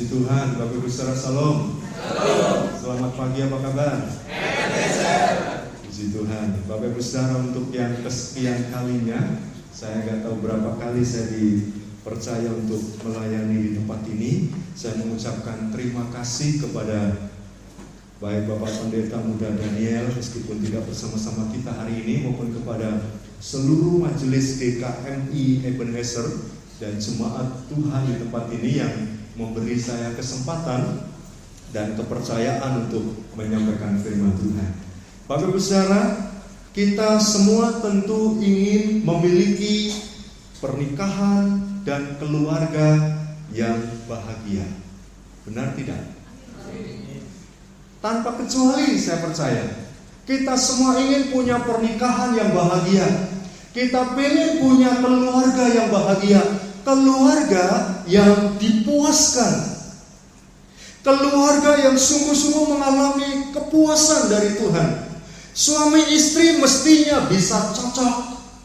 Puji Tuhan, Bapak Ibu saudara, Salam. Selamat pagi, apa kabar? Puji Tuhan, Bapak Ibu saudara, untuk yang kesekian kalinya, saya nggak tahu berapa kali saya dipercaya untuk melayani di tempat ini. Saya mengucapkan terima kasih kepada baik Bapak Pendeta Muda Daniel, meskipun tidak bersama-sama kita hari ini, maupun kepada seluruh majelis GKMI Ebenezer dan jemaat Tuhan di tempat ini yang memberi saya kesempatan dan kepercayaan untuk menyampaikan firman Tuhan. Bapak Ibu saudara, kita semua tentu ingin memiliki pernikahan dan keluarga yang bahagia. Benar tidak? Tanpa kecuali saya percaya, kita semua ingin punya pernikahan yang bahagia. Kita ingin punya keluarga yang bahagia, keluarga yang dipuaskan, keluarga yang sungguh-sungguh mengalami kepuasan dari Tuhan. Suami istri mestinya bisa cocok,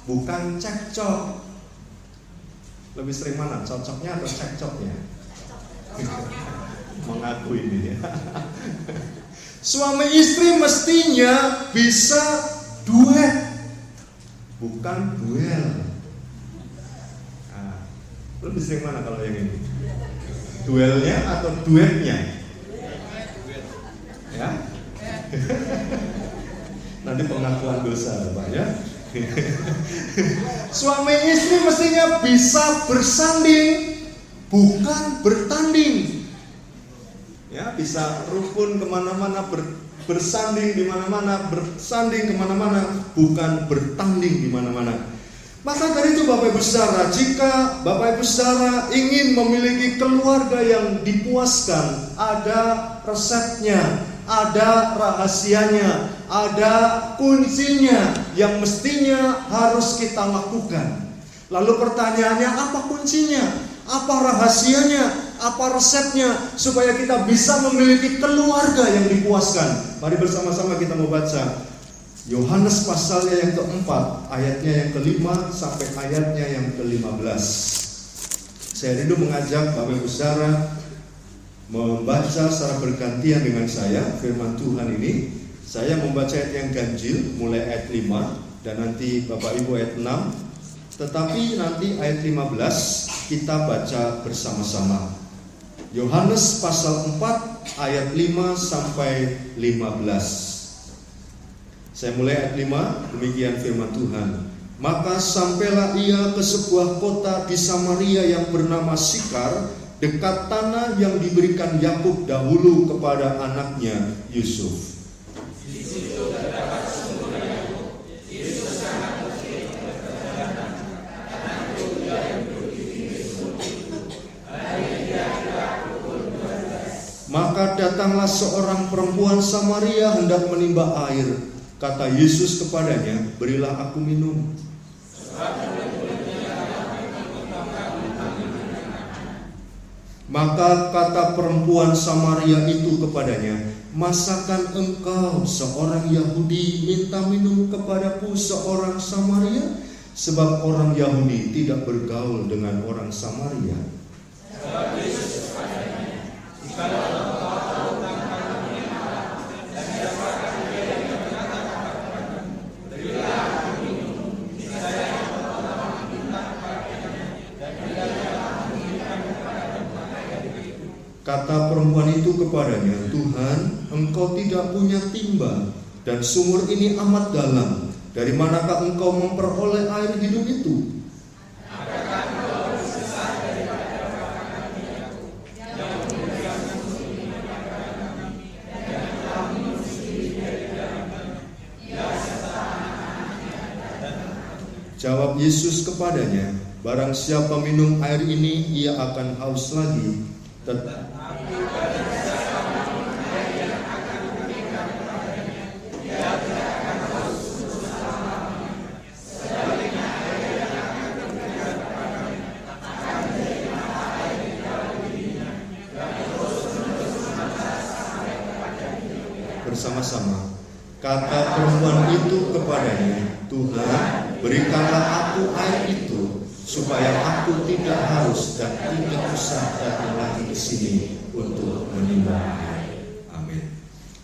bukan cekcok. Lebih sering mana? Cocoknya atau cekcoknya? Mengaku ini ya. Suami istri mestinya bisa duet, bukan duel. Nah, lebih sering mana kalau yang ini? Duelnya atau duetnya? Ya? Nanti pengakuan dosa, Pak ya. Suami istri mestinya bisa bersanding, bukan bertanding. Ya, bisa rukun kemana-mana, bersanding di mana-mana, bersanding kemana-mana, bukan bertanding di mana-mana. Maka dari itu Bapak Ibu saudara, jika Bapak Ibu saudara ingin memiliki keluarga yang dipuaskan, ada resepnya, ada rahasianya, ada kuncinya yang mestinya harus kita lakukan. Lalu pertanyaannya, apa kuncinya? Apa rahasianya? Apa resepnya supaya kita bisa memiliki keluarga yang dipuaskan? Mari bersama-sama kita mau baca Yohanes pasalnya yang keempat, ayatnya yang kelima sampai ayatnya yang ke-15. Saya rindu mengajak Bapak Ibu saudara membaca secara bergantian dengan saya firman Tuhan ini. Saya membaca ayat yang ganjil mulai ayat 5 dan nanti Bapak Ibu ayat 6. Tetapi nanti ayat 15 kita baca bersama-sama. Yohanes pasal 4 ayat 5 sampai 15. Saya mulai ayat 5, demikian firman Tuhan. Maka sampailah ia ke sebuah kota di Samaria yang bernama Sikar, dekat tanah yang diberikan Yakub dahulu kepada anaknya Yusuf. Di situ terdapat sumur Yakub. Yesus sangat kecil berjalan, anakku dia yang duduk di pinggir sumur itu. Maka datanglah seorang perempuan Samaria hendak menimba air. Kata Yesus kepadanya, berilah aku minum. Maka kata perempuan Samaria itu kepadanya, masakan engkau seorang Yahudi minta minum kepadaku seorang Samaria? Sebab orang Yahudi tidak bergaul dengan orang Samaria. Sebab Yesus kepadanya, jikalau engkau tahu tentang Allah dan siapakah dia yang berkata kepadamu, berilah aku minum, niscaya engkau telah meminta kepadanya, dan dia telah memberikan kepadamu maka itu. Kata perempuan itu kepadanya, Tuhan, engkau tidak punya timba, dan sumur ini amat dalam. Dari manakah engkau memperoleh air hidup itu? Apakah engkau besar daripada bapa kami Yakub, yang memberikan sumur ini kepada kami, dan telah minum sendiri dari dalamnya, ia serta anak-anaknya dan Jawab Yesus kepadanya, barang siapa minum air ini, ia akan haus lagi. Bersama-sama, kata perempuan itu kepadanya, Tuhan, berikanlah aku air itu, supaya aku tidak haus dan tidak usah datang lagi ke sini untuk menimba air. Amin.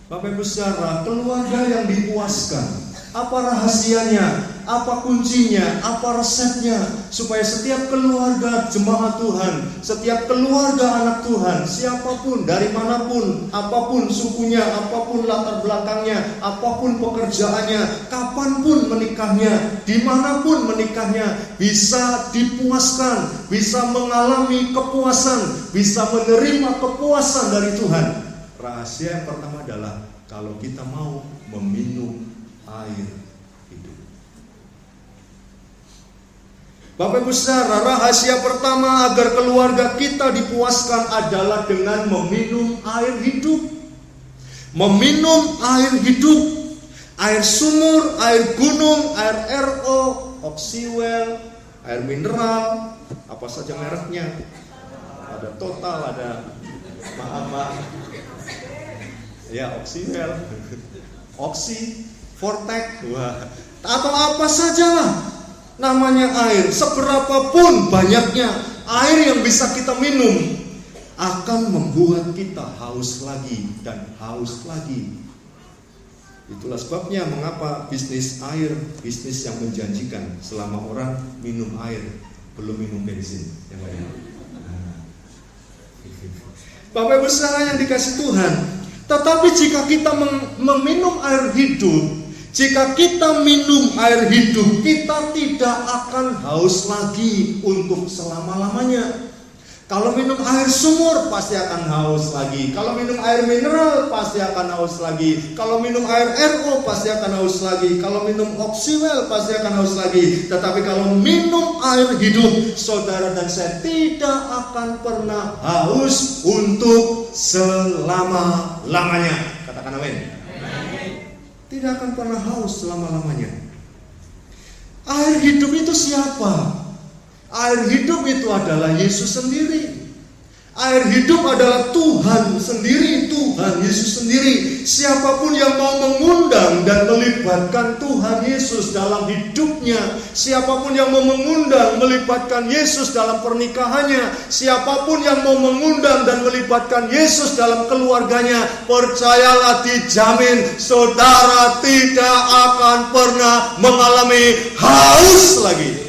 Bapak Ibu Saudara, keluarga yang dipuaskan, apa rahasianya? Apa kuncinya? Apa resepnya? Supaya setiap keluarga jemaat Tuhan, setiap keluarga anak Tuhan, siapapun, dari manapun, apapun sukunya, apapun latar belakangnya, apapun pekerjaannya, kapanpun menikahnya, dimanapun menikahnya, bisa dipuaskan, bisa mengalami kepuasan, bisa menerima kepuasan dari Tuhan. Rahasia yang pertama adalah kalau kita mau meminum air hidup. Bapak Ibu Saudara, rahasia pertama agar keluarga kita dipuaskan adalah dengan meminum air hidup. Meminum air hidup. Air sumur, air gunung, air RO, Oxywell, air mineral, apa saja mereknya. Ada Total, ada maaf. Ya, Oxywell, Oxy, Vortex, wah, atau apa sajalah namanya air, seberapapun banyaknya air yang bisa kita minum akan membuat kita haus lagi dan haus lagi. Itulah sebabnya mengapa bisnis air, bisnis yang menjanjikan selama orang minum air, belum minum bensin yang lain. Bapak Ibu Saudara yang dikasih Tuhan, tetapi jika kita meminum air hidup, jika kita minum air hidup, kita tidak akan haus lagi untuk selama-lamanya. Kalau minum air sumur pasti akan haus lagi. Kalau minum air mineral pasti akan haus lagi. Kalau minum air RO pasti akan haus lagi. Kalau minum Oxywell pasti akan haus lagi. Tetapi kalau minum air hidup, saudara dan saya tidak akan pernah haus untuk selama-lamanya. Katakan amin. Tidak akan pernah haus selama-lamanya. Air hidup itu siapa? Air hidup itu adalah Yesus sendiri. Air hidup adalah Tuhan sendiri, Tuhan Yesus sendiri. Siapapun yang mau mengundang dan melibatkan Tuhan Yesus dalam hidupnya, siapapun yang mau mengundang melibatkan Yesus dalam pernikahannya, siapapun yang mau mengundang dan melibatkan Yesus dalam keluarganya, percayalah, dijamin saudara tidak akan pernah mengalami haus lagi.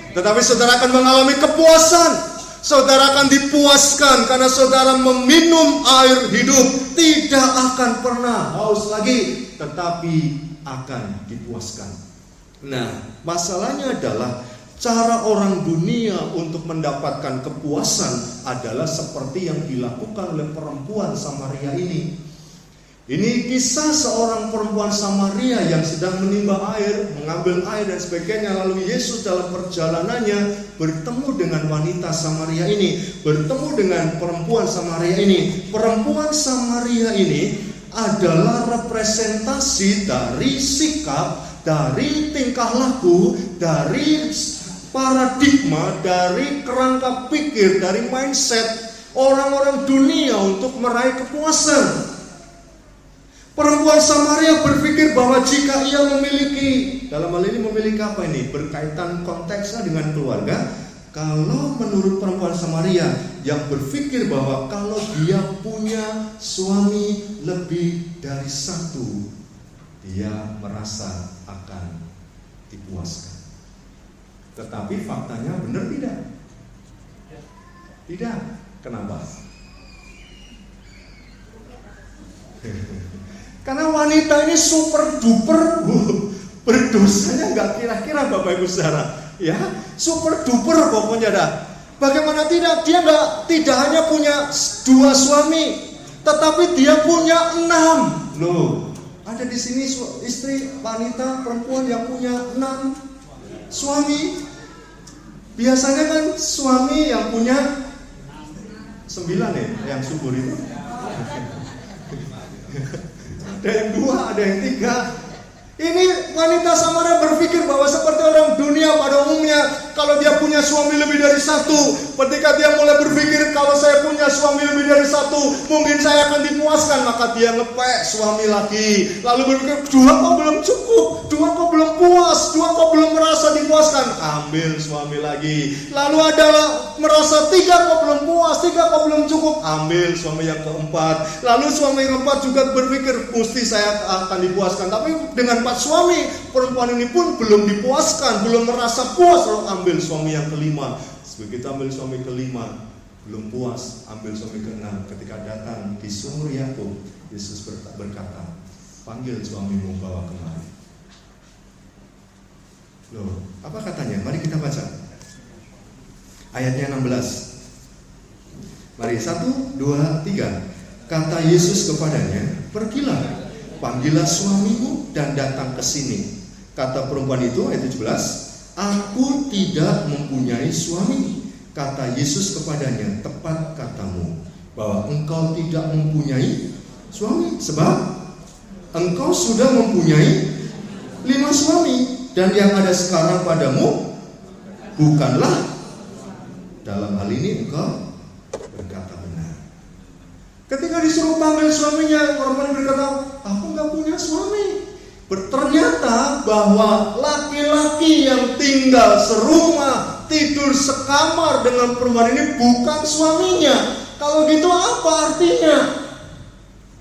Tetapi saudara akan mengalami kepuasan. Saudara akan dipuaskan karena saudara meminum air hidup. Tidak akan pernah haus lagi, tetapi akan dipuaskan. Nah, masalahnya adalah cara orang dunia untuk mendapatkan kepuasan adalah seperti yang dilakukan oleh perempuan Samaria ini. Ini kisah seorang perempuan Samaria yang sedang menimba air, mengambil air dan sebagainya. Lalu Yesus dalam perjalanannya bertemu dengan wanita Samaria ini, bertemu dengan perempuan Samaria ini. Perempuan Samaria ini adalah representasi dari sikap, dari tingkah laku, dari paradigma, dari kerangka pikir, dari mindset orang-orang dunia untuk meraih kepuasan. Perempuan Samaria berpikir bahwa jika ia memiliki, dalam hal ini memiliki apa ini? Berkaitan konteksnya dengan keluarga. Kalau menurut perempuan Samaria yang berpikir bahwa kalau dia punya suami lebih dari satu, dia merasa akan dipuaskan. Tetapi faktanya benar tidak? Tidak. Kenapa? Karena wanita ini super duper berdosanya nggak kira-kira Bapak Ibu Saudara, ya super duper pokoknya dah. Bagaimana tidak? Dia tidak hanya punya 2 suami, tetapi dia punya 6. Loh, ada di sini istri wanita perempuan yang punya 6 suami. Biasanya kan suami yang punya 9 ya, yang subur itu. Ada yang 2, ada yang 3. Ini wanita Samaria berpikir bahwa seperti orang dunia pada umumnya, kalau dia punya suami lebih dari 1, ketika dia mulai berpikir kalau saya punya suami lebih dari 1, satu, mungkin saya akan dipuaskan. Maka dia ngepek suami lagi. Lalu berpikir, 2 kok belum cukup, 2 kok belum puas, 2 kok belum merasa dipuaskan. Ambil suami lagi. Lalu ada merasa 3 kok belum puas, 3 kok belum cukup. Ambil suami yang keempat. Lalu suami yang keempat juga berpikir, mesti saya akan dipuaskan. Tapi dengan 4 suami, perempuan ini pun belum dipuaskan, belum merasa puas. Lalu ambil suami yang kelima. Begitu ambil suami kelima, belum puas, ambil suami keenam. Ketika datang di sumur Yakub, Yesus berkata, panggil suamimu, bawa kemari. Loh, apa katanya? Mari kita baca ayatnya 16. Mari, 1, 2, 3. Kata Yesus kepadanya, pergilah, panggillah suamimu dan datang ke sini. Kata perempuan itu, ayat 17, aku tidak mempunyai suami. Kata Yesus kepadanya, tepat katamu, bahwa engkau tidak mempunyai suami, sebab engkau sudah mempunyai 5 suami, dan yang ada sekarang padamu bukanlah. Dalam hal ini engkau berkata benar. Ketika disuruh panggil suaminya, perempuan berkata, aku nggak punya suami. Ternyata bahwa laki-laki yang tinggal serumah, tidur sekamar dengan perempuan ini bukan suaminya. Kalau gitu apa artinya?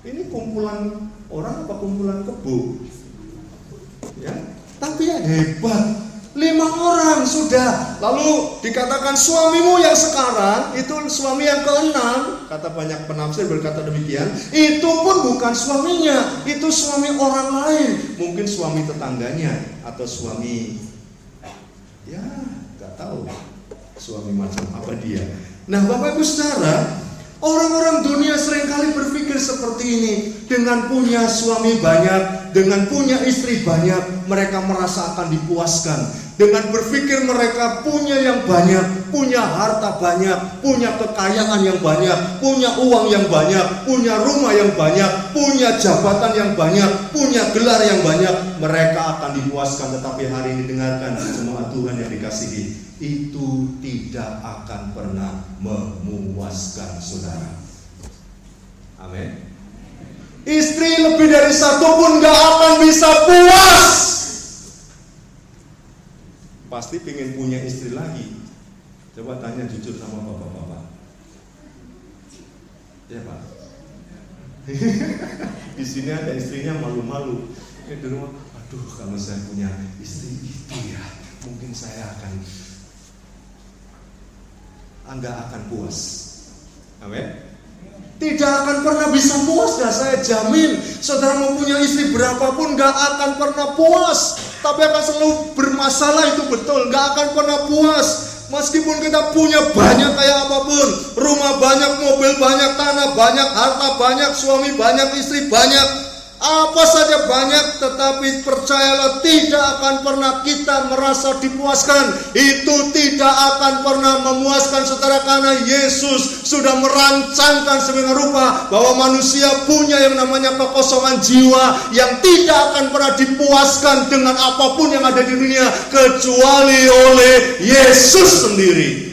Ini kumpulan orang apa kumpulan kebo? Ya, tapi ya hebat. 5 orang sudah. Lalu dikatakan suamimu yang sekarang, itu suami yang ke-6. Kata banyak penafsir berkata demikian. Itu pun bukan suaminya, itu suami orang lain. Mungkin suami tetangganya, atau suami, ya gak tahu suami macam apa dia. Nah Bapak Ibu Saudara, orang-orang dunia seringkali berpikir seperti ini. Dengan punya suami banyak, dengan punya istri banyak, mereka merasa akan dipuaskan. Dengan berpikir mereka punya yang banyak, punya harta banyak, punya kekayaan yang banyak, punya uang yang banyak, punya rumah yang banyak, punya jabatan yang banyak, punya gelar yang banyak, mereka akan dipuaskan. Tetapi hari ini dengarkan jemaat Tuhan yang dikasihi, itu tidak akan pernah memuaskan saudara. Amin. Istri lebih dari 1 pun gak akan bisa puas. Pasti pengen punya istri lagi. Coba tanya jujur sama bapak-bapak. Ya Pak. Di sini ada istrinya malu-malu. Di rumah, aduh kalau saya punya istri itu ya, mungkin saya nggak akan puas. Amin. Tidak akan pernah bisa puas, dah saya jamin. Saudara mau punya istri berapapun gak akan pernah puas, tapi akan selalu bermasalah, itu betul. Gak akan pernah puas. Meskipun kita punya banyak kayak apapun, rumah banyak, mobil banyak, tanah banyak, harta banyak, suami banyak, istri banyak, apa saja banyak, tetapi percayalah tidak akan pernah kita merasa dipuaskan. Itu tidak akan pernah memuaskan saudara, karena Yesus sudah merancangkan sedemikian rupa bahwa manusia punya yang namanya kekosongan jiwa yang tidak akan pernah dipuaskan dengan apapun yang ada di dunia kecuali oleh Yesus sendiri.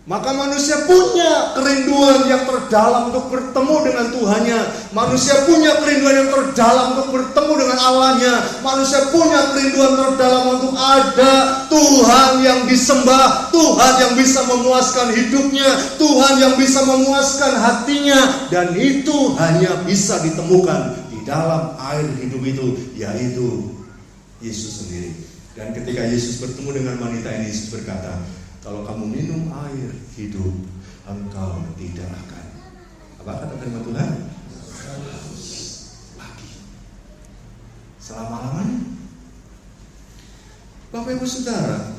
Maka manusia punya kerinduan yang terdalam untuk bertemu dengan Tuhannya. Manusia punya kerinduan yang terdalam untuk bertemu dengan Allahnya. Manusia punya kerinduan terdalam untuk ada Tuhan yang disembah, Tuhan yang bisa memuaskan hidupnya, Tuhan yang bisa memuaskan hatinya. Dan itu hanya bisa ditemukan di dalam air hidup itu, yaitu Yesus sendiri. Dan ketika Yesus bertemu dengan wanita ini, Yesus berkata, kalau kamu minum air hidup, engkau tidak akan, apa kata firman Tuhan? Lagi selama-lamanya. Bapak Ibu Saudara,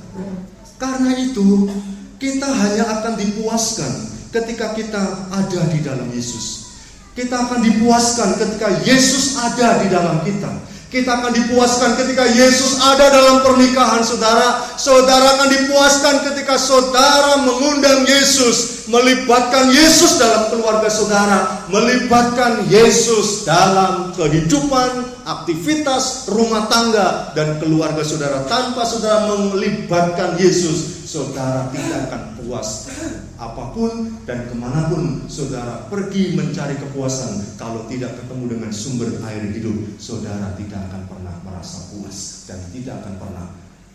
karena itu kita hanya akan dipuaskan ketika kita ada di dalam Yesus. Kita akan dipuaskan ketika Yesus ada di dalam kita. Kita akan dipuaskan ketika Yesus ada dalam pernikahan saudara. Saudara akan dipuaskan ketika saudara mengundang Yesus, melibatkan Yesus dalam keluarga saudara, melibatkan Yesus dalam kehidupan, aktivitas rumah tangga dan keluarga saudara. Tanpa saudara melibatkan Yesus, saudara tidak akan puas apapun dan kemanapun saudara pergi mencari kepuasan, kalau tidak ketemu dengan sumber air hidup, saudara tidak akan pernah merasa puas dan tidak akan pernah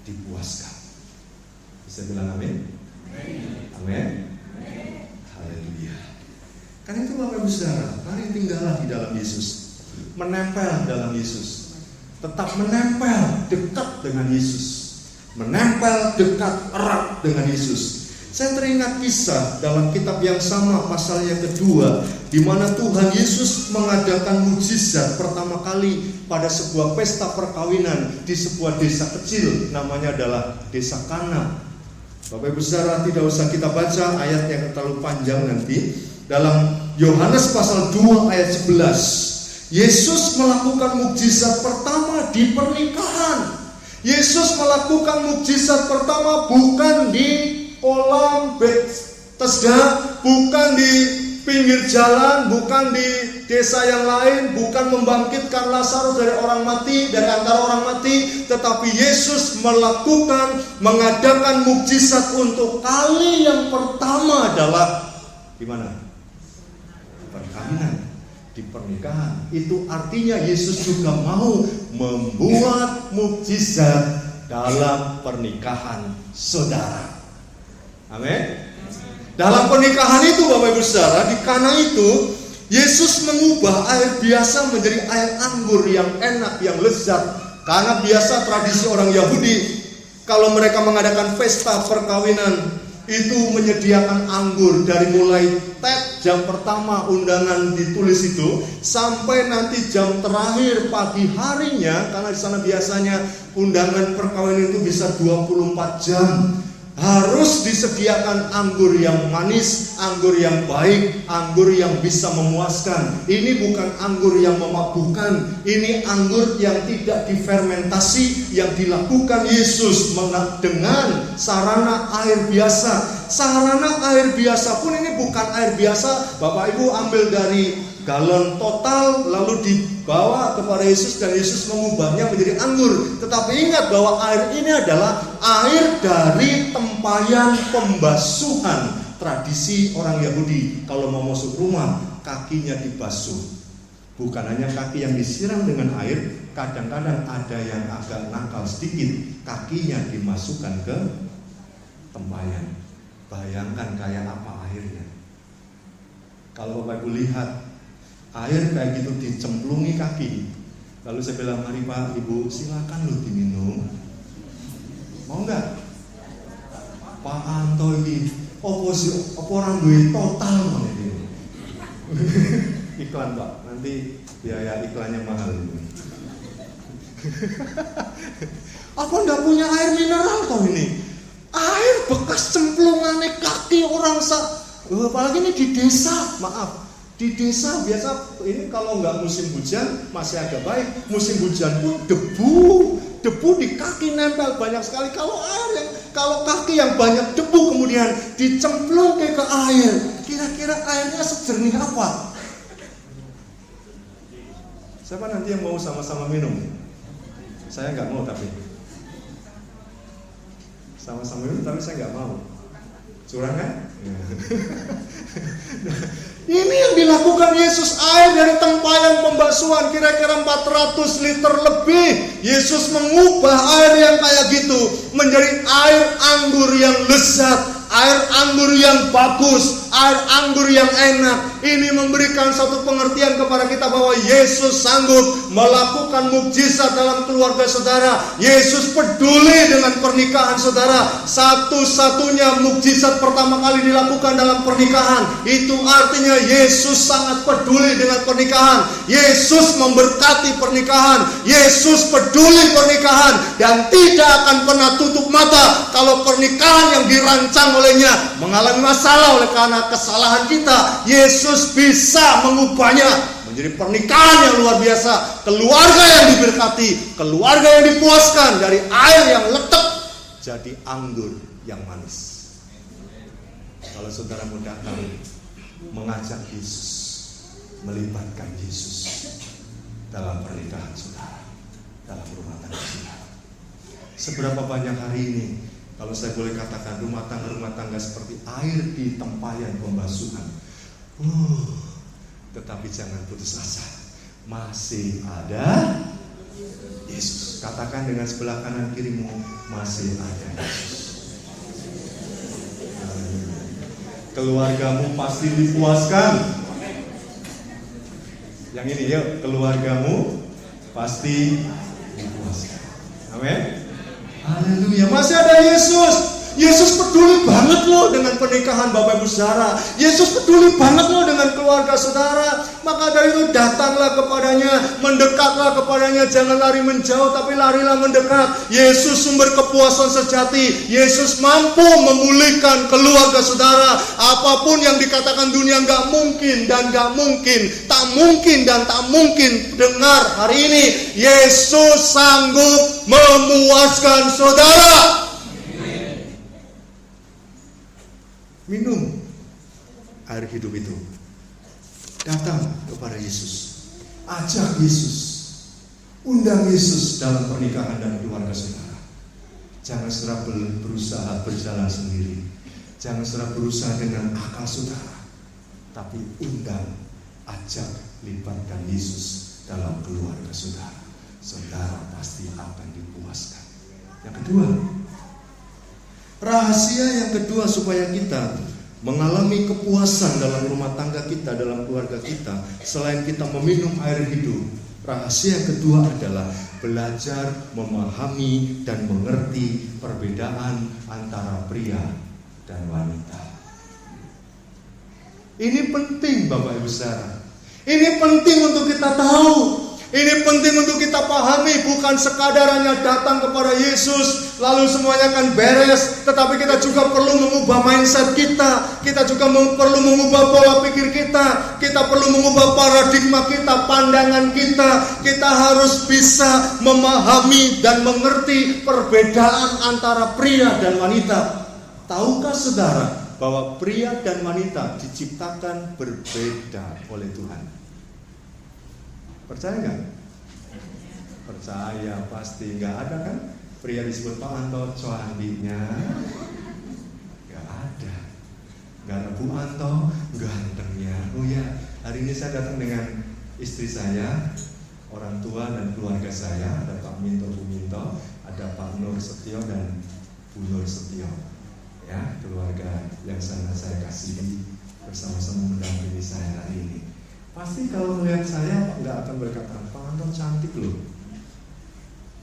dipuaskan. Bisa bilang amin? Amin. Haleluya. Kan itu Bapak Ibu Saudara, mari tinggallah di dalam Yesus, menempel dalam Yesus, tetap menempel dekat dengan Yesus, menempel dekat erat dengan Yesus. Saya teringat kisah dalam kitab yang sama pasal yang kedua, di mana Tuhan Yesus mengadakan mukjizat pertama kali pada sebuah pesta perkawinan di sebuah desa kecil, namanya adalah desa Kana. Bapak Ibu Saudara, tidak usah kita baca ayat yang terlalu panjang nanti. Dalam Yohanes pasal 2 ayat 11, Yesus melakukan mukjizat pertama di pernikahan. Yesus melakukan mukjizat pertama bukan di kolam Bethesda, bukan di pinggir jalan, bukan di desa yang lain, bukan membangkitkan Lazarus dari orang mati, dari antara orang mati, tetapi Yesus mengadakan mukjizat untuk kali yang pertama adalah di mana? Perkawinan, di pernikahan. Itu artinya Yesus juga mau membuat mukjizat dalam pernikahan saudara. Amin. Dalam pernikahan itu Bapak Ibu Saudara, di Kana itu Yesus mengubah air biasa menjadi air anggur yang enak, yang lezat. Karena biasa tradisi orang Yahudi, kalau mereka mengadakan pesta perkawinan, itu menyediakan anggur dari mulai jam pertama undangan ditulis itu sampai nanti jam terakhir pagi harinya, karena di sana biasanya undangan perkawinan itu bisa 24 jam. Harus disediakan anggur yang manis, anggur yang baik, anggur yang bisa memuaskan. Ini bukan anggur yang memabukkan, ini anggur yang tidak difermentasi, yang dilakukan Yesus dengan sarana air biasa. Sarana air biasa pun ini bukan air biasa, Bapak Ibu ambil dari galon total lalu dibawa kepada Yesus dan Yesus mengubahnya menjadi anggur. Tetapi ingat bahwa air ini adalah air dari tempayan pembasuhan. Tradisi orang Yahudi, kalau mau masuk rumah kakinya dibasuh. Bukan hanya kaki yang disiram dengan air, kadang-kadang ada yang agak nakal sedikit, kakinya dimasukkan ke tempayan. Bayangkan kayak apa airnya. Kalau Bapak Ibu lihat air kayak gitu dicemplungi kaki, lalu saya bilang, mari Pak Ibu silakan lu diminum, mau nggak? Pak Anto ini opo orang duit total ini. Iklan Pak, nanti biaya iklannya mahal ini. Apa nggak punya air mineral toh ini? Air bekas cemplungannya kaki orang apalagi ini di desa, maaf. Di desa biasa ini kalau nggak musim hujan masih agak baik, musim hujan pun debu di kaki nempel banyak sekali. Kalau kaki yang banyak debu kemudian dicemplung ke air, kira-kira airnya sejernih apa? Siapa nanti yang mau sama-sama minum? Saya nggak mau, tapi sama-sama minum, tapi saya nggak mau. Curang kan? Ini yang dilakukan Yesus, air dari tempayan pembasuhan kira-kira 400 liter lebih. Yesus mengubah air yang kayak gitu menjadi air anggur yang lezat, air anggur yang bagus, air anggur yang enak. Ini memberikan satu pengertian kepada kita bahwa Yesus sanggup melakukan mukjizat dalam keluarga saudara. Yesus peduli dengan pernikahan saudara. Satu-satunya mukjizat pertama kali dilakukan dalam pernikahan. Itu artinya Yesus sangat peduli dengan pernikahan. Yesus memberkati pernikahan. Yesus peduli pernikahan dan tidak akan pernah tutup mata kalau pernikahan yang dirancang olehnya mengalami masalah oleh karena kesalahan kita. Yesus bisa mengubahnya menjadi pernikahan yang luar biasa, keluarga yang diberkati, keluarga yang dipuaskan, dari air yang letek jadi anggur yang manis. Kalau saudara mau datang mengajak Yesus, melibatkan Yesus dalam pernikahan saudara, dalam rumah tangga saudara. Seberapa banyak hari ini Kalau saya boleh katakan, rumah tangga seperti air di tempayan pembasuhan. Tetapi jangan putus asa. Masih ada Yesus. Katakan dengan sebelah kanan kirimu, masih ada Yesus. Keluargamu pasti dipuaskan. Yang ini yuk, keluargamu pasti dipuaskan. Amin. Haleluya. Masih ada Yesus. Yesus peduli banget loh dengan pernikahan Bapak Ibu Saudara. Yesus peduli banget loh dengan keluarga saudara. Maka dari itu datanglah kepadanya, mendekatlah kepadanya. Jangan lari menjauh, tapi larilah mendekat. Yesus sumber kepuasan sejati. Yesus mampu memulihkan keluarga saudara. Apapun yang dikatakan dunia gak mungkin dan gak mungkin, tak mungkin dan tak mungkin. Dengar hari ini, Yesus sanggup memuaskan saudara. Minum air hidup itu. Datang kepada Yesus. Ajak Yesus. Undang Yesus dalam pernikahan dan keluarga saudara. Jangan saudara berusaha berjalan sendiri. Jangan saudara berusaha dengan akal saudara. Tapi undang, ajak, libatkan Yesus dalam keluarga saudara. Saudara pasti akan dipuaskan. Yang kedua, rahasia yang kedua supaya kita mengalami kepuasan dalam rumah tangga kita, dalam keluarga kita, selain kita meminum air hidup, rahasia yang kedua adalah belajar memahami dan mengerti perbedaan antara pria dan wanita. Ini penting Bapak Ibu Saudara. Ini penting untuk kita tahu. Ini penting untuk kita pahami. Bukan sekadar hanya datang kepada Yesus lalu semuanya akan beres. Tetapi kita juga perlu mengubah mindset kita. Kita juga perlu mengubah pola pikir kita. Kita perlu mengubah paradigma kita, pandangan kita. Kita harus bisa memahami dan mengerti perbedaan antara pria dan wanita. Tahukah saudara bahwa pria dan wanita diciptakan berbeda oleh Tuhan? Percaya nggak? Percaya pasti. Nggak ada kan pria disebut Pak Anto cantiknya? Nggak ada. Nggak ada Bu Anto gantengnya. Oh ya, hari ini saya datang dengan istri saya, orang tua dan keluarga saya. Ada Pak Minto, Bu Minto, ada Pak Nur Setio dan Bu Nur Setio. Ya, keluarga yang sangat saya kasihi bersama-sama mendampingi saya hari ini. Pasti kalau melihat saya nggak akan berkata, Pak Anto cantik loh,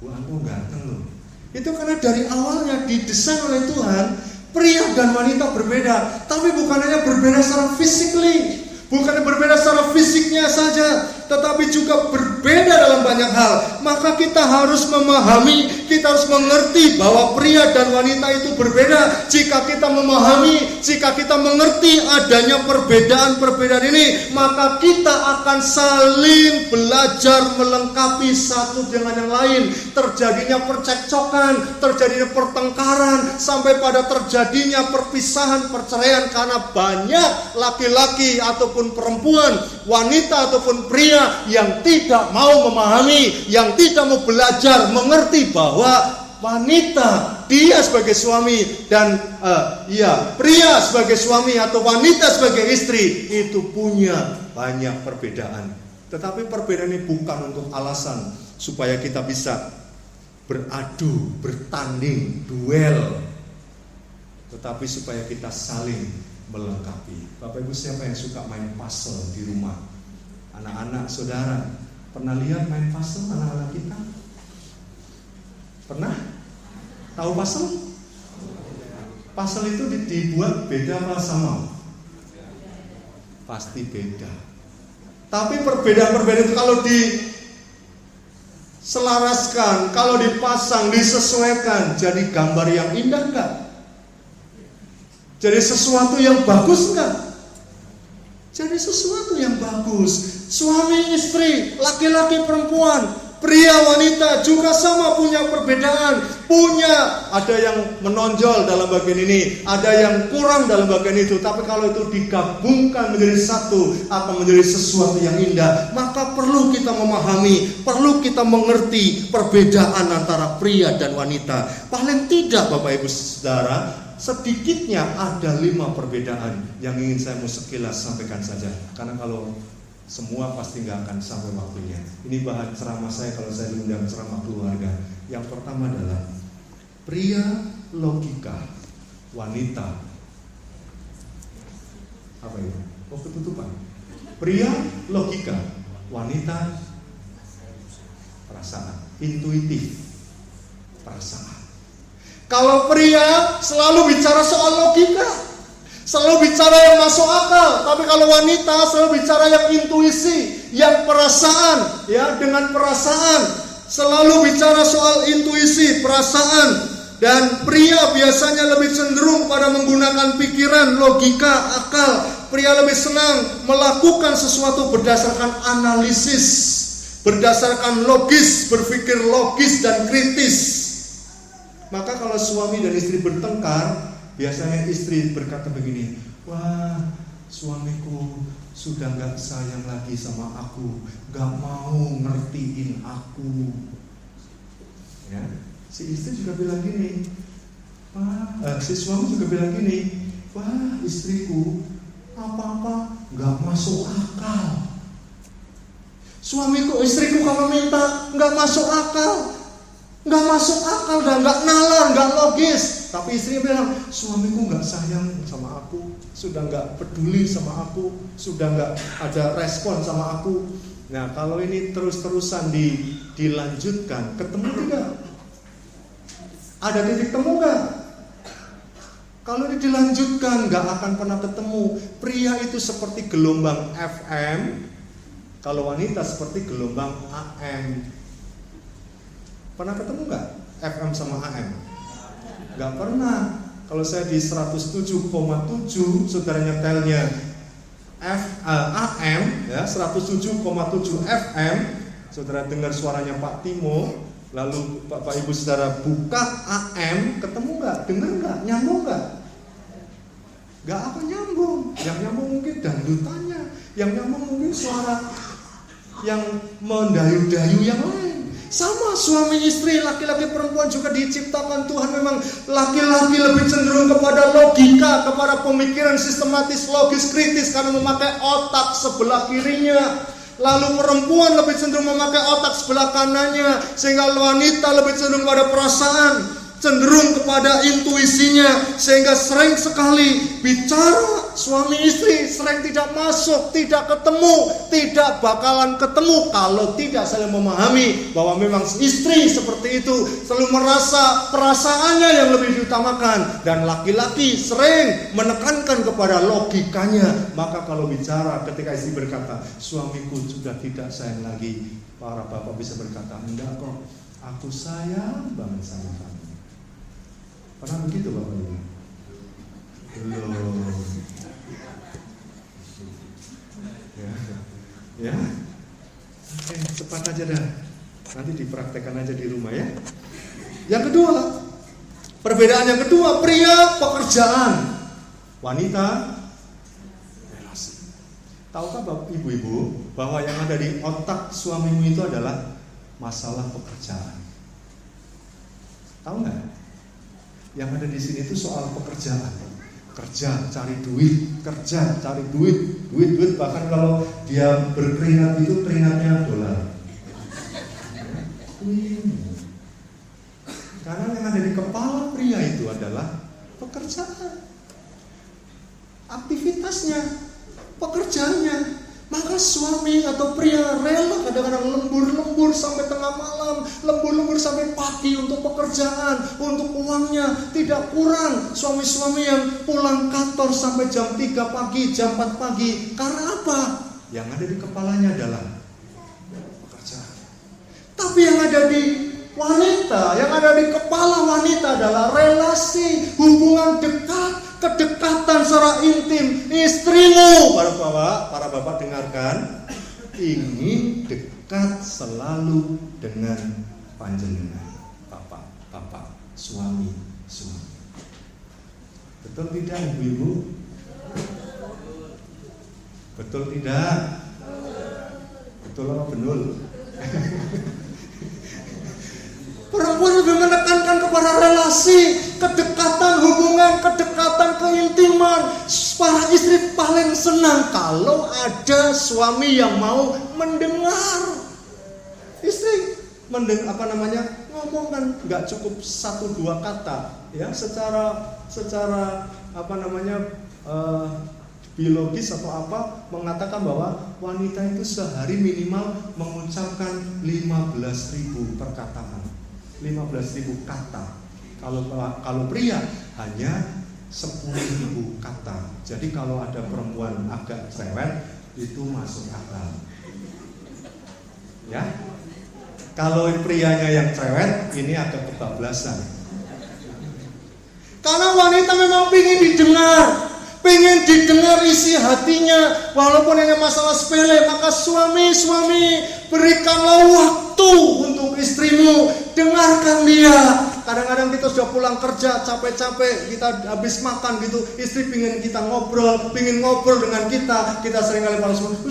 Bu Anto ganteng loh. Itu karena dari awalnya didesain oleh Tuhan, pria dan wanita berbeda. Tapi bukan hanya berbeda secara physically, bukan berbeda secara fisiknya saja, tetapi juga berbeda dalam banyak hal. Maka kita harus memahami, kita harus mengerti bahwa pria dan wanita itu berbeda. Jika kita memahami, jika kita mengerti adanya perbedaan-perbedaan ini, maka kita akan saling belajar melengkapi satu dengan yang lain. Terjadinya percekcokan, terjadinya pertengkaran, sampai pada terjadinya perpisahan, perceraian karena banyak laki-laki ataupun perempuan, wanita ataupun pria yang tidak mau memahami, yang tidak mau belajar mengerti bahwa wanita, dia sebagai suami dan pria sebagai suami atau wanita sebagai istri itu punya banyak perbedaan. Tetapi perbedaan ini bukan untuk alasan supaya kita bisa beradu, bertanding, duel, tetapi supaya kita saling melengkapi. Bapak Ibu, siapa yang suka main puzzle di rumah? Anak-anak saudara pernah lihat main puzzle anak-anak kita? Pernah? Tahu puzzle? Puzzle itu dibuat beda apa sama? Pasti beda. Tapi perbedaan-perbedaan itu kalau diselaraskan, kalau dipasang, disesuaikan, jadi gambar yang indah enggak? Jadi sesuatu yang bagus enggak? Jadi sesuatu yang bagus. Suami istri, laki-laki perempuan, pria wanita juga sama punya perbedaan. punya, ada yang menonjol dalam bagian ini, ada yang kurang dalam bagian itu. Tapi kalau itu digabungkan menjadi satu, akan menjadi sesuatu yang indah. Maka perlu kita memahami, perlu kita mengerti perbedaan antara pria dan wanita. Paling tidak Bapak Ibu Saudara, sedikitnya ada 5 perbedaan yang ingin saya mau sekilas sampaikan saja. Karena kalau semua pasti nggak akan sampai waktunya. Ini bahan ceramah saya kalau saya diundang ceramah keluarga. Yang pertama adalah pria logika, wanita apa itu? Oh, ketutupan. Pria logika, wanita perasaan, intuitif, perasaan. Kalau pria selalu bicara soal logika, selalu bicara yang masuk akal. Tapi kalau wanita selalu bicara yang intuisi, yang perasaan, ya, dengan perasaan. Selalu bicara soal intuisi, perasaan. Dan pria biasanya lebih cenderung pada menggunakan pikiran, logika, akal. Pria lebih senang melakukan sesuatu berdasarkan analisis, berdasarkan logis, berpikir logis dan kritis. Maka kalau suami dan istri bertengkar, biasanya istri berkata begini, wah, suamiku sudah gak sayang lagi sama aku, gak mau ngertiin aku. Ya, si istri juga bilang gini, si suami juga bilang gini, wah, istriku apa-apa gak masuk akal. Suamiku, istriku kalau minta gak masuk akal, gak masuk akal dan gak nalar, gak logis. Tapi istrinya bilang, suamiku gak sayang sama aku, sudah gak peduli sama aku, sudah gak ada respon sama aku. Nah, kalau ini terus-terusan dilanjutkan, ketemu tidak? Ada titik temu gak? Kalau ini dilanjutkan, gak akan pernah ketemu. Pria itu seperti gelombang FM, kalau wanita seperti gelombang AM. Pernah ketemu gak FM sama AM? Gak pernah. Kalau saya di 107,7, saudara nyetelnya AM, ya, 107,7 FM, saudara dengar suaranya Pak Timo, lalu Bapak Ibu saudara buka AM, ketemu gak? Dengar gak? Nyambung gak? Gak apa nyambung. Yang nyambung mungkin dangdutannya, yang nyambung mungkin suara yang mendayu-dayu yang lain. Sama suami istri, laki-laki perempuan juga diciptakan Tuhan. Memang laki-laki lebih cenderung kepada logika, kepada pemikiran sistematis, logis, kritis, karena memakai otak sebelah kirinya. Lalu perempuan lebih cenderung memakai otak sebelah kanannya, sehingga wanita lebih cenderung pada perasaan, cenderung kepada intuisinya, sehingga sering sekali bicara suami istri sering tidak masuk, tidak ketemu, tidak bakalan ketemu kalau tidak saling memahami bahwa memang istri seperti itu selalu merasa perasaannya yang lebih diutamakan, dan laki-laki sering menekankan kepada logikanya. Maka kalau bicara ketika istri berkata, suamiku sudah tidak sayang lagi, para bapak bisa berkata, enggak kok, aku sayang banget sama kamu. Pernah begitu Bapak Ibu? Belum. Ya. Oke, cepat aja dah. Nanti dipraktekkan aja di rumah ya. Yang kedua, perbedaan yang kedua, pria pekerjaan, wanita relasi. Tahukah Bapak Ibu bahwa yang ada di otak suamimu itu adalah masalah pekerjaan? Tahu nggak? Yang ada di sini itu soal pekerjaan. Kerja, cari duit, kerja, cari duit, bahkan kalau dia berkeringat itu keringatnya dolar. Karena yang ada di kepala pria itu adalah pekerjaan, aktivitasnya, pekerjaannya. Maka suami atau pria rela kadang-kadang lembur sampai tengah malam, lembur sampai pagi untuk pekerjaan, untuk uangnya. Tidak kurang suami-suami yang pulang kantor sampai jam 3 pagi, jam 4 pagi. Karena apa? Yang ada di kepalanya adalah pekerjaan. Tapi yang ada di wanita, yang ada di kepala wanita adalah relasi, hubungan dekat, kedekatan secara intim. Istrimu, para bapak dengarkan, ingin dekat selalu dengan panjenengan, bapak. suami. Betul tidak ibu-ibu? Betul tidak? Betul apa benul? Perempuan lebih menekankan kepada relasi, kedekatan, hubungan, kedekatan, keintiman. Para istri paling senang kalau ada suami yang mau mendengar. Istri ngomong kan nggak cukup 1-2 kata, ya, secara biologis atau apa mengatakan bahwa wanita itu sehari minimal mengucapkan 15.000 perkataan, 15.000 kata. Kalau pria hanya 10.000 kata. Jadi kalau ada perempuan agak cerewet itu masuk akal. Ya. Kalau prianya yang cerewet ini agak kebablasan. Karena wanita memang pengen didengar isi hatinya, walaupun hanya masalah sepele. Maka suami berikanlah waktu untuk istrimu, dengarkan dia. Kadang-kadang kita sudah pulang kerja capek-capek, kita habis makan gitu, istri pengen kita ngobrol dengan kita seringkali malas menang.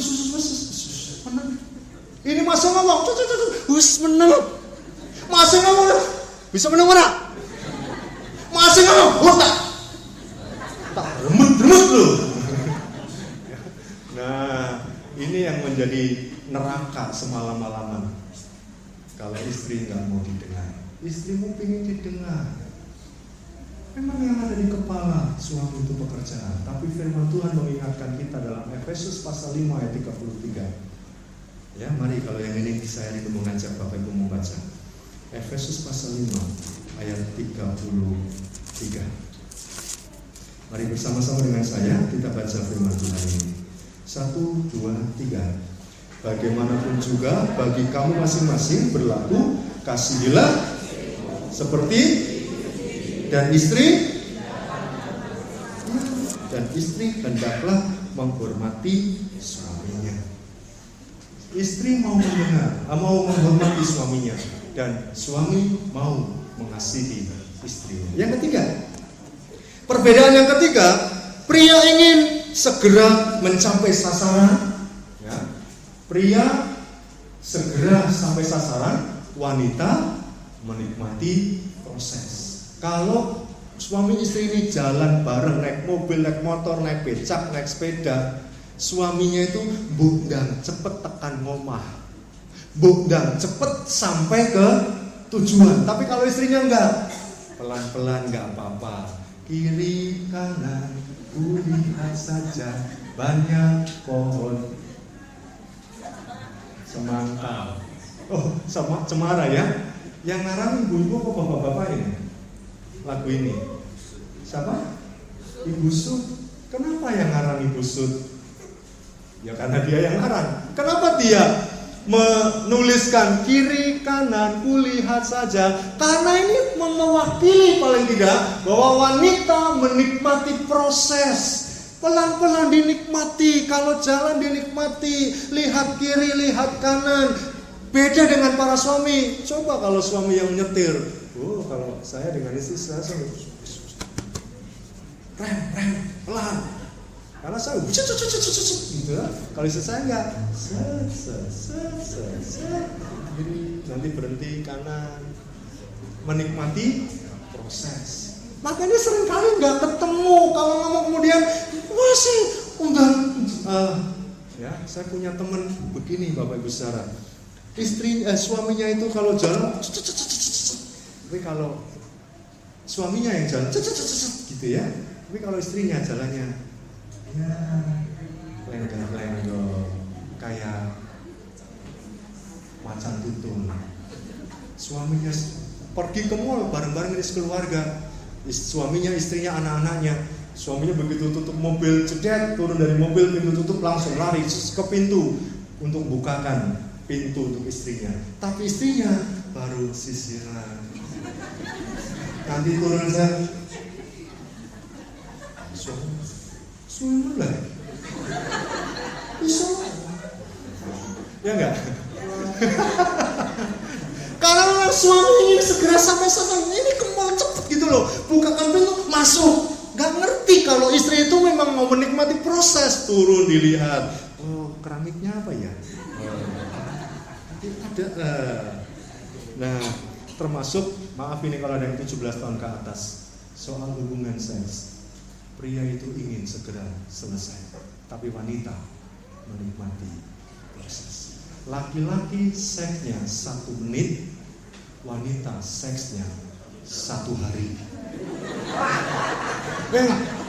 Ini masih ngomong, menang. Masih ngomong, bisa menang mana? Masih ngomong, tak remut lu. Nah, ini yang menjadi neraka semalam-malaman. Kalau istri nggak mau didengar, istrimu pengen didengar. Memang yang ada di kepala suami itu pekerjaan. Tapi firman Tuhan mengingatkan kita dalam Efesus pasal 5 ayat 33. Ya, mari kalau yang ini saya ingin mengajak Bapak Ibu membaca. Efesus pasal 5 ayat 33. Mari bersama-sama dengan saya kita baca firman Tuhan ini. 1, 2, 3. Bagaimanapun juga bagi kamu masing-masing berlaku kasihilah seperti dan istri hendaklah menghormati suaminya. Istri mau menghormati suaminya dan suami mau mengasihi istrinya. Yang ketiga, perbedaan yang ketiga, pria ingin segera mencapai sasaran, ya. Pria segera sampai sasaran, wanita menikmati proses. Kalau suami istri ini jalan bareng, naik mobil, naik motor, naik becak, naik sepeda, suaminya itu bundang cepet tekan ngomah, bundang cepet sampai ke tujuan. Tapi kalau istrinya enggak, pelan-pelan enggak apa-apa, kiri kanan ku lihat saja banyak pohon semangka. Oh, sama cemara ya. Yang ngarang ibu-ibu apa bapak-bapak ini? Lagu ini siapa? Ibu Sud. Kenapa yang ngarang Ibu Sud? Ya karena dia yang ngarang. Kenapa dia menuliskan kiri kanan kulihat saja? Karena ini mewakili paling tidak bahwa wanita menikmati proses. Pelan-pelan dinikmati, kalau jalan dinikmati, lihat kiri, lihat kanan. Beda dengan para suami. Coba kalau suami yang nyetir. Oh, kalau saya dengan istri saya rem, pelan. Karena saya gitu. Kalau istri saya enggak, nanti berhenti kanan, menikmati proses. Makanya seringkali nggak ketemu. Kalau ngomong kemudian masih ya, saya punya teman begini Bapak Ibu saudara. Suaminya itu kalau jalan, tapi kalau suaminya yang jalan, gitu ya. Tapi kalau istrinya jalannya, ya lenggak-lenggok kayak macan tutul. Suaminya pergi ke mall bareng-bareng ini sekeluarga. Suaminya, istrinya, anak-anaknya. Suaminya begitu tutup mobil, cedet, turun dari mobil, pintu tutup, langsung lari ke pintu untuk bukakan pintu untuk istrinya. Tapi istrinya baru sisiran. Nanti turun saya, suami lah. Bisa. Ya enggak? Karena suami ingin segera sampai sana, ini ke mall masuk. Gak ngerti kalau istri itu memang mau menikmati proses. Turun dilihat, oh keramiknya apa ya? Ada. Nah, termasuk, maaf ini kalau ada yang 17 tahun ke atas, soal hubungan seks. Pria itu ingin segera selesai, tapi wanita menikmati proses. Laki-laki seksnya 1 menit, wanita seksnya 1 hari.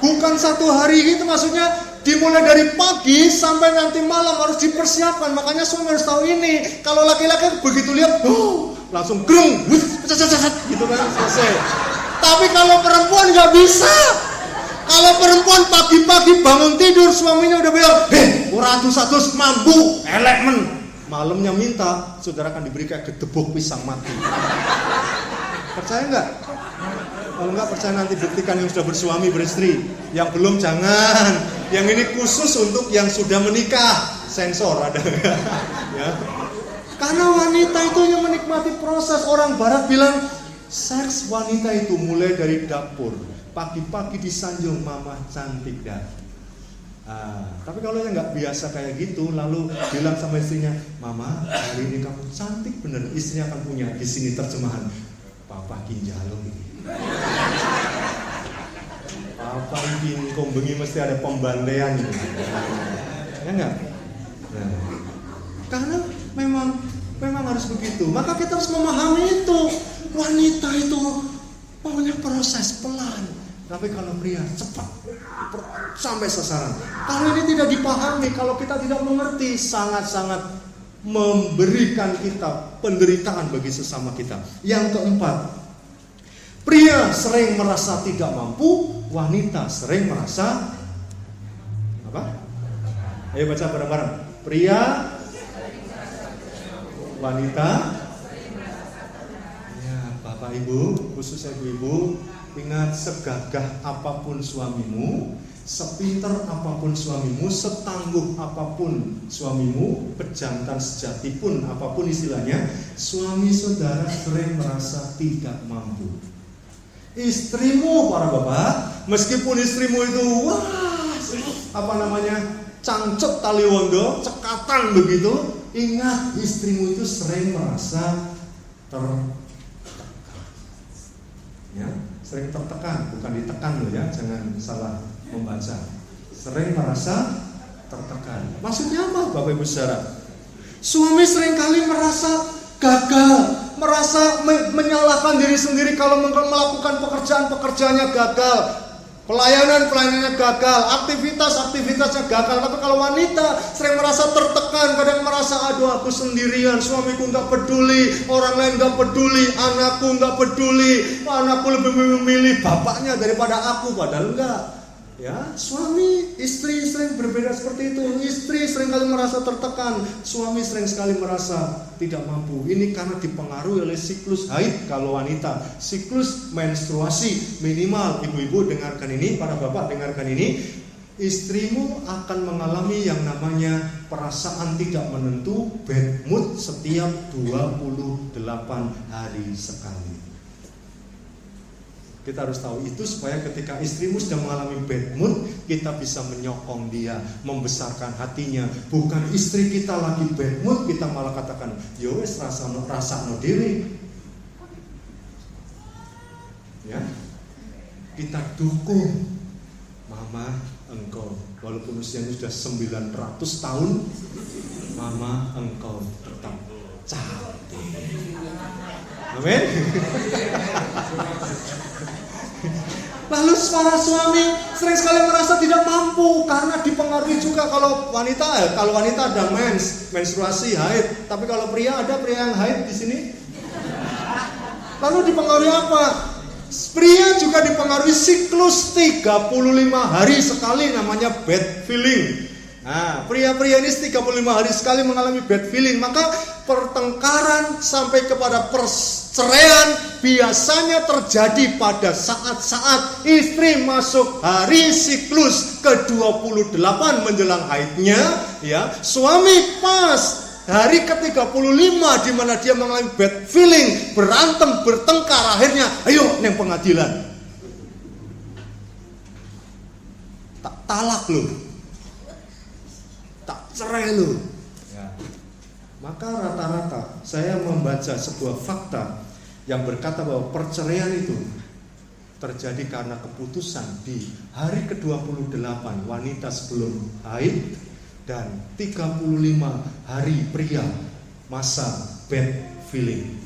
Bukan 1 hari itu maksudnya dimulai dari pagi sampai nanti malam harus dipersiapkan. Makanya semua harus tahu ini. Kalau laki-laki begitu lihat, langsung grung, gitu kan, selesai. Tapi kalau perempuan nggak bisa. Kalau perempuan pagi-pagi bangun tidur, suaminya udah bilang, uratus-atus mampu, elemen. Malamnya minta, saudara akan diberi kayak gedebuk pisang mati. Percaya nggak? Kalau nggak percaya nanti buktikan yang sudah bersuami beristri. Yang belum jangan. Yang ini khusus untuk yang sudah menikah. Sensor ada nggak? Ya. Karena wanita itu yang menikmati proses. Orang barat bilang seks wanita itu mulai dari dapur. Pagi-pagi disanjung, mama cantik dah. Tapi kalau yang nggak biasa kayak gitu, lalu bilang sama istrinya, mama hari ini kamu cantik bener. Istrinya akan punya di sini terjemahan, papa kinjalong ini. Papa ini kombengi mesti ada pembantaian gitu. Ya enggak? Nah, karena memang harus begitu. Maka kita harus memahami itu. Wanita itu maunya proses pelan. Tapi kalau pria cepat sampai sasaran. Kalau ini tidak dipahami, kalau kita tidak mengerti, sangat-sangat memberikan kita penderitaan bagi sesama kita. Yang keempat, pria sering merasa tidak mampu, wanita sering merasa apa? Ayo baca bareng-bareng. Pria, wanita, ya Bapak Ibu, khususnya ibu-ibu, ingat segagah apapun suamimu, sepinter apapun suamimu, setangguh apapun suamimu, pejantan sejati pun apapun istilahnya, suami saudara sering merasa tidak mampu. Istrimu, para bapak, meskipun istrimu itu cangcut tali wondo, cekatan begitu, ingat istrimu itu sering merasa sering tertekan, bukan ditekan loh ya, jangan salah membaca. Sering merasa tertekan. Maksudnya apa, Bapak Ibu saudara? Suami seringkali merasa gagal, merasa menyalahkan diri sendiri kalau melakukan pekerjaannya gagal, pelayanannya gagal, aktivitasnya gagal. Tapi kalau wanita sering merasa tertekan, kadang merasa aduh aku sendirian, suamiku nggak peduli, orang lain nggak peduli, anakku nggak peduli, anakku lebih memilih bapaknya daripada aku, padahal enggak. Ya, suami, istri sering berbeda seperti itu. Istri sering kali merasa tertekan, suami sering sekali merasa tidak mampu. Ini karena dipengaruhi oleh siklus haid kalau wanita, siklus menstruasi. Minimal ibu-ibu dengarkan ini, para bapak dengarkan ini. Istrimu akan mengalami yang namanya perasaan tidak menentu, bad mood setiap 28 hari sekali. Kita harus tahu itu supaya ketika istrimu sedang mengalami bad mood, kita bisa menyokong dia, membesarkan hatinya. Bukan istri kita lagi bad mood, kita malah katakan, yo wes rasa no diri. Ya, kita dukung, mama engkau, walaupun usianya sudah 900 tahun, mama engkau tetap cantik. Amin. Lalu para suami sering sekali merasa tidak mampu karena dipengaruhi juga kalau wanita ada menstruasi, haid. Tapi kalau pria ada pria yang haid di sini. Lalu dipengaruhi apa? Pria juga dipengaruhi siklus 35 hari sekali namanya bad feeling. Nah, pria-pria ini 35 hari sekali mengalami bad feeling. Maka pertengkaran sampai kepada perceraian biasanya terjadi pada saat-saat istri masuk hari siklus ke-28 menjelang haidnya, ya. Suami pas hari ke-35 di mana dia mengalami bad feeling, berantem, bertengkar, akhirnya ayo neng pengadilan. talak lo, tak cerai lo. Ya. Maka rata-rata saya membaca sebuah fakta yang berkata bahwa perceraian itu terjadi karena keputusan di hari ke-28 wanita sebelum haid dan 35 hari pria masa bad feeling.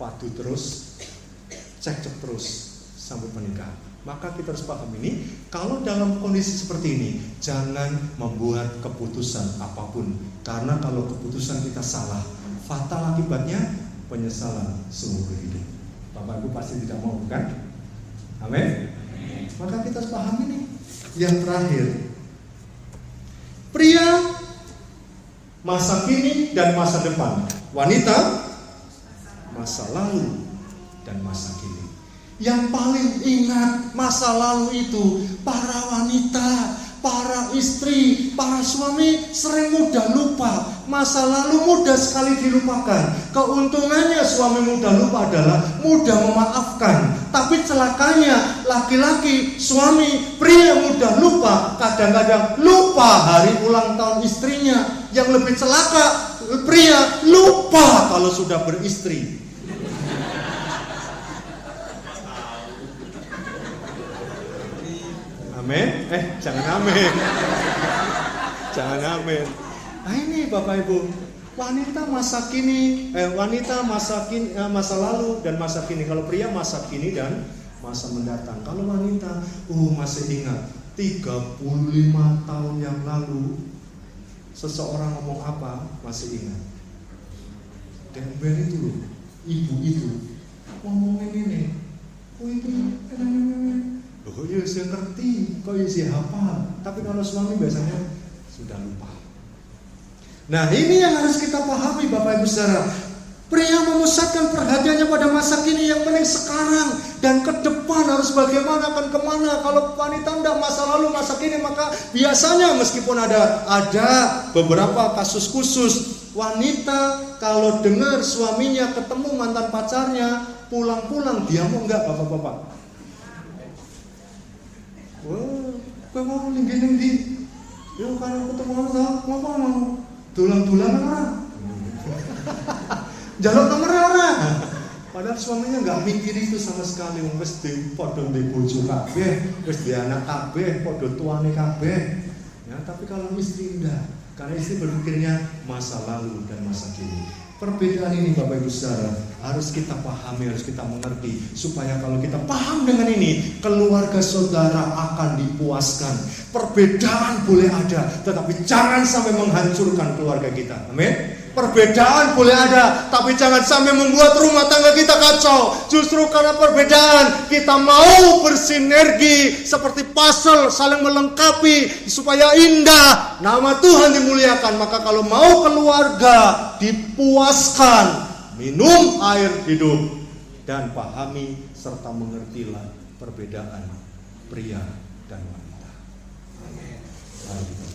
Padu terus, cekcok terus sampai pernikahan. Maka kita harus paham ini, kalau dalam kondisi seperti ini jangan membuat keputusan apapun, karena kalau keputusan kita salah, fatal akibatnya penyesalan seumur hidup. Bapak Ibu pasti tidak mau, bukan? Amin. Maka kita harus paham ini. Yang terakhir, pria masa kini dan masa depan, wanita masa lalu dan masa kini. Yang paling ingat masa lalu itu para wanita, para istri, para suami sering mudah lupa. Masa lalu mudah sekali dilupakan. Keuntungannya suami mudah lupa adalah mudah memaafkan. Tapi celakanya laki-laki, suami, pria mudah lupa. Kadang-kadang lupa hari ulang tahun istrinya. Yang lebih celaka, pria lupa kalau sudah beristri. Amin? Jangan amin. Jangan amin. Nah ini Bapak Ibu, wanita masa kini, masa lalu dan masa kini. Kalau pria masa kini dan masa mendatang. Kalau wanita, masih ingat 35 tahun yang lalu seseorang ngomong apa, masih ingat. Dember itu loh, ibu itu ngomongin ini. Oh iya saya ngerti, kok iya saya hafal. Tapi kalau suami biasanya sudah lupa. Nah ini yang harus kita pahami Bapak Ibu saudara. Pria memusatkan perhatiannya pada masa kini, yang penting sekarang dan ke depan harus bagaimana, akan kemana. Kalau wanita tidak masa lalu masa kini, maka biasanya meskipun ada beberapa kasus khusus, wanita kalau dengar suaminya ketemu mantan pacarnya, pulang-pulang dia mau enggak bapak-bapak? Wah, gue mau tinggi-tinggi. Yo kalau ketemu orang ngomong tulang-tulang orang. Jaluk nomornya orang. Padahal suaminya nggak mikir itu sama sekali. Wes di podo di bojo kabeh, wes di anak kabeh, podo tuane kabeh. Ya, tapi kalau istri enggak. Karena istri berpikirnya masa lalu dan masa kini. Perbedaan ini Bapak Ibu saudara harus kita pahami, harus kita mengerti, supaya kalau kita paham dengan ini, keluarga saudara akan dipuaskan. Perbedaan boleh ada, tetapi jangan sampai menghancurkan keluarga kita. Amin. Perbedaan boleh ada, tapi jangan sampai membuat rumah tangga kita kacau. Justru karena perbedaan kita mau bersinergi seperti puzzle, saling melengkapi supaya indah, nama Tuhan dimuliakan. Maka kalau mau keluarga dipuaskan, minum air hidup dan pahami serta mengertilah perbedaan pria dan wanita. Amin.